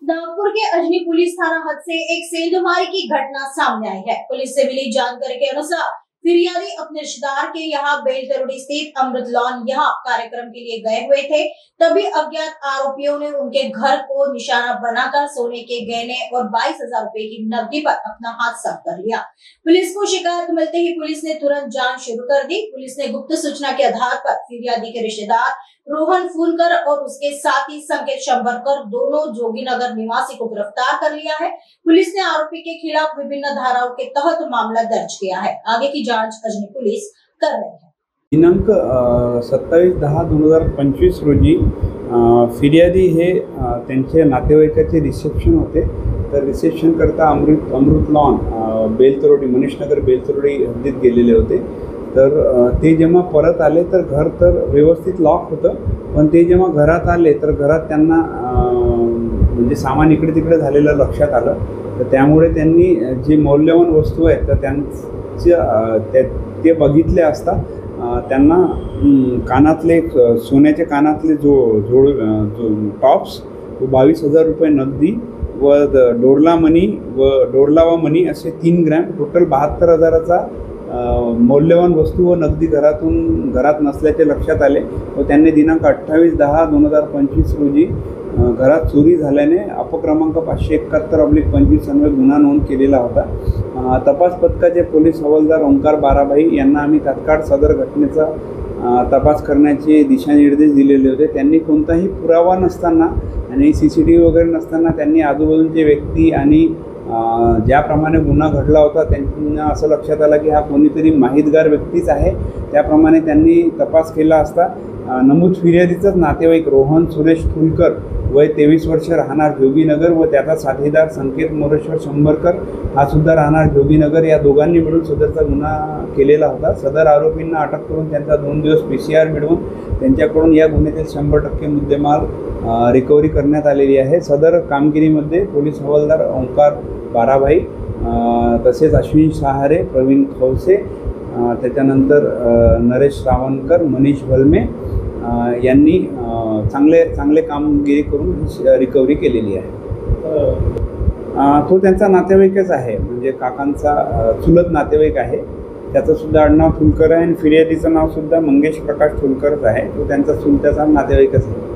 नागपुर के Ajni police थाना हद से एक सेंधमारी की घटना सामने आई है। पुलिस से मिली जानकारी के अनुसार फिरियादी अपने रिश्तेदार के यहाँ बेलतरोड़ी स्थित अमृत लॉन यहाँ कार्यक्रम के लिए गए हुए थे। तभी अज्ञात आरोपियों ने उनके घर को निशाना बनाकर सोने के गहने और 22,000 रुपए की नकदी पर अपना हाथ साफ कर लिया। पुलिस को शिकायत मिलते ही पुलिस ने तुरंत जांच शुरू कर दी। पुलिस ने गुप्त सूचना के आधार पर फिरियादी के रिश्तेदार रोहन फूलकर और उसके साथी संकेत शंबरकर दोनों जोगीनगर निवासी को गिरफ्तार कर लिया है। पुलिस ने आरोपी के खिलाफ विभिन्न धाराओं के तहत मामला दर्ज किया है। आगे की जांच अजनी पुलिस कर रही है। दिनांक 27/10/2025 रोजी फिर्यादी हे त्यांचे नातेवाईकाचे रिसेप्शन होते। तर रिसेप्शन करता अमृत लॉन बेलतरोडी मनीषनगर बेलतरोडी हद्दीत गेलेले होते। तर ते जेव्हा परत आले तर घर तर व्यवस्थित लॉक होतं, पण ते जेव्हा घरात आले तर घरात त्यांना म्हणजे सामान इकडे तिकडे झालेलं लक्षात आलं। तर त्यामुळे त्यांनी जे मौल्यवान वस्तू आहेत तर त्यांच्या ते बघितले असता त्यांना कानातले सोन्याच्या कानातले जो टॉप्स 22,000 रुपये नगदी व डोरलावा मनी असे 3 ग्रॅम टोटल 72,000चा मौल्यवान वस्तू व नगदी घरात नसल्याचे लक्षात आले व त्यांनी दिनांक 28/10/2025 रोजी घरात चोरी झाल्याने अपक्रमांक 571/25 अन्वये गुन्हा नोंद केलेला होता। तपास पथकाचे पोलीस हवालदार ओंकार बाराभाई यांना आम्ही तात्काळ सदर घटनेचा तपास करण्याचे दिशानिर्देश दिलेले होते। त्यांनी कोणताही पुरावा नसताना आणि CCTV वगैरे नसताना त्यांनी आजूबाजूचे व्यक्ती आणि ज्याप्रमाणे गुन्हा घडला होता त्यांना असं लक्षात आलं की हा कोणीतरी माहितगार व्यक्तीच आहे। त्याप्रमाणे त्यांनी तपास केला असता नमूद फिर्यादीचाच नातेवाईक रोहन सुरेश फुलकर वय 23 वर्ष राहणार जोगीनगर व त्याचा साथीदार संकेत मोरेश्वर शंभरकर हा सुद्धा राहणार जोगीनगर या दोघांनी मिळून सदरचा गुन्हा केलेला होता। सदर आरोपींना अटक करून त्यांचा 2 दिवस PCR मिळवून त्यांच्याकडून या गुन्ह्यातील 100% मुद्देमाल रिकव्हरी करण्यात आलेली आहे। सदर कामगिरीमध्ये पोलीस हवालदार ओंकार बाराभाई तसेच अश्विन सहारे, प्रवीण खवसे, त्याच्यानंतर नरेश रावणकर, मनीष भलमे यांनी चांगले कामगिरी करून रिकव्हरी केलेली आहे। तो त्यांचा नातेवाईकच आहे, म्हणजे काकांचा चुलत नातेवाईक आहे। त्याचं सुद्धा आडनाव फुलकर आहे आणि फिर्यादीचं नाव सुद्धा मंगेश प्रकाश फुलकरच आहे। तो त्यांचा चुलत्याचा नातेवाईकच आहे।